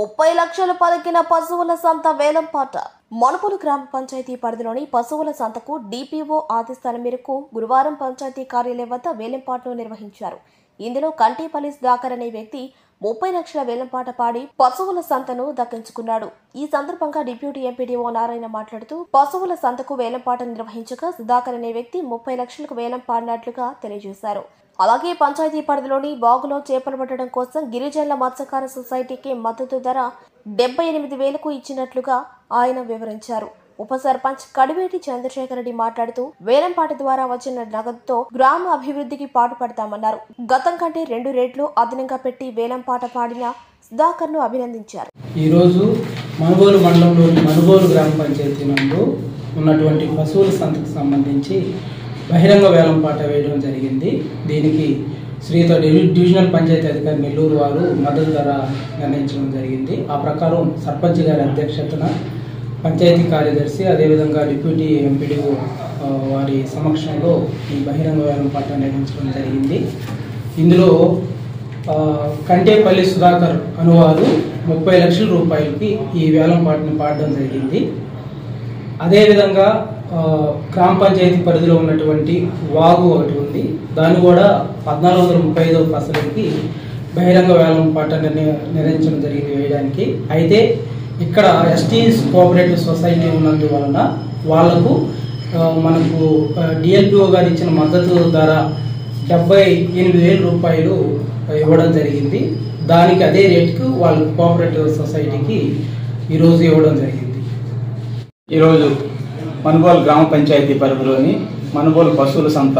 30 లక్షలు పలికిన పశువుల సంత వేలంపాట. మనుపూలు గ్రామ పంచాయతీ పరిధిలోని పశువుల సంతకు డిపిఓ ఆదేశాల మేరకు గురువారం పంచాయతీ కార్యాలయం వద్ద వేలంపాటను నిర్వహించారు. ఇందులో కంటేపల్లి సుధాకర్ అనే వ్యక్తి 30 లక్షల వేలంపాట పాడి పశువుల సంతను దక్కించుకున్నాడు. ఈ సందర్భంగా డిప్యూటీ ఎంపీడీఓ నారాయణ మాట్లాడుతూ పశువుల సంతకు వేలంపాట నిర్వహించగా సుధాకర్ అనే వ్యక్తి 30 లక్షలకు వేలం పాడినట్లుగా తెలియజేశారు. అలాగే పంచాయతీ పరిధిలోని బాగులో చేపలు పట్టడం కోసం గిరిజనుల మత్స్యకార సొసైటీకి మద్దతు ధర 78,000కు ఇచ్చినట్లుగా ఆయన వివరించారు. ఉప సర్పంచ్ కడివేటి చంద్రశేఖర్ రెడ్డి మాట్లాడుతూ వేలంపాట ద్వారా వచ్చిన నగదుతో గ్రామ అభివృద్ధికి పాటుపడతామన్నారు. గతం కంటే 2 రెట్లు అదనంగా పెట్టి వేలంపాట పాడిన సుధాకర్ ను అభినందించారు. ఈ రోజు మనుబోలు మండలంలోని మనుబోలు గ్రామ పంచాయతీ నందు ఉన్నటువంటి పశువుల సంతకు సంబంధించి బహిరంగ వేలంపాట వేయడం జరిగింది. దీనికి శ్రీతో డివిజనల్ పంచాయతీ అధికారి నెల్లూరు వారు మద్దతు ధర నిర్ణయించడం జరిగింది. ఆ ప్రకారం సర్పంచ్ గారి అధ్యక్షతన పంచాయతీ కార్యదర్శి అదేవిధంగా డిప్యూటీ ఎంపీడీఓ వారి సమక్షంలో ఈ బహిరంగ వేలంపాట నిర్వహించడం జరిగింది. ఇందులో కంటేపల్లి సుధాకర్ అనువారు 30 లక్షల రూపాయలకి ఈ వేలంపాటను పాడడం జరిగింది. అదేవిధంగా గ్రామ పంచాయతీ పరిధిలో ఉన్నటువంటి వాగు ఒకటి ఉంది, దాన్ని కూడా 1435వ ఫసలుకి బహిరంగ వేలంపాట నిర్వహించడం జరిగింది వేయడానికి. అయితే ఇక్కడ ఎస్టీస్ కోఆపరేటివ్ సొసైటీ ఉన్నందువలన వాళ్లకు మనకు డిఎల్పిఓ గారు ఇచ్చిన మద్దతు ధర 78,000 రూపాయలు ఇవ్వడం జరిగింది. దానికి అదే రేటుకు వాళ్ళు కోఆపరేటివ్ సొసైటీకి ఈరోజు ఇవ్వడం జరిగింది. ఈరోజు మనుబోలు గ్రామ పంచాయతీ పరిధిలోని మనుబోలు పశువుల సంత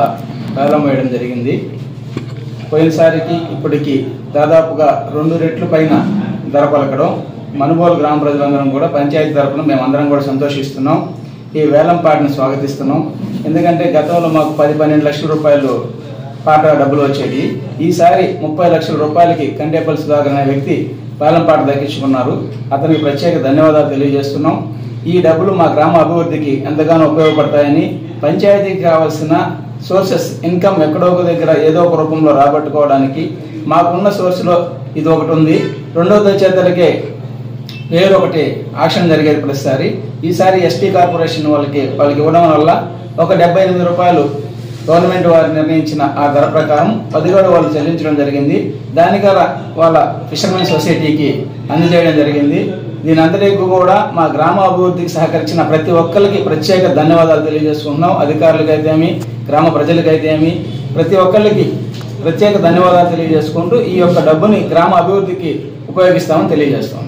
వేలం వేయడం జరిగింది. పోయినసారికి ఇప్పటికి దాదాపుగా 2 రెట్ల పైన ధర పలకడం మనుబోలు గ్రామ ప్రజలందరం కూడా పంచాయతీ తరఫున మేమందరం కూడా సంతోషిస్తున్నాం. ఈ వేలంపాటను స్వాగతిస్తున్నాం. ఎందుకంటే గతంలో మాకు 10-12 లక్షల రూపాయలు పాట డబ్బులు వచ్చేది. ఈసారి 30 లక్షల రూపాయలకి కంటేపల్లి సుధాకర్ అనే వ్యక్తి వేలంపాట దక్కించుకున్నారు. అతనికి ప్రత్యేక ధన్యవాదాలు తెలియజేస్తున్నాం. ఈ డబ్బులు మా గ్రామ అభివృద్ధికి ఎంతగానో ఉపయోగపడతాయని, పంచాయతీకి కావాల్సిన సోర్సెస్ ఇన్కమ్ ఎక్కడో ఒక దగ్గర ఏదో ఒక రూపంలో రాబట్టుకోవడానికి మాకున్న సోర్స్లో ఇది ఒకటి ఉంది. రెండవది వచ్చేతలకే వేరొకటి ఆక్షన్ జరిగేది ప్రతిసారి. ఈసారి ఎస్టీ కార్పొరేషన్ వాళ్ళకి ఇవ్వడం వల్ల ఒక 78 రూపాయలు గవర్నమెంట్ వారు నిర్ణయించిన ఆ ధర ప్రకారం 10 వాళ్ళు చెల్లించడం జరిగింది. దానికల వాళ్ళ ఫిషర్మెన్ సొసైటీకి అందజేయడం జరిగింది. దీని అంతటికీ కూడా మా గ్రామ అభివృద్ధికి సహకరించిన ప్రతి ఒక్కరికి ప్రత్యేక ధన్యవాదాలు తెలియజేసుకుంటున్నాం. అధికారులకైతేమి, గ్రామ ప్రజలకైతేమి, ప్రతి ఒక్కరికి ప్రత్యేక ధన్యవాదాలు తెలియజేసుకుంటూ ఈ యొక్క డబ్బుని గ్రామ అభివృద్ధికి ఉపయోగిస్తామని తెలియజేస్తాం.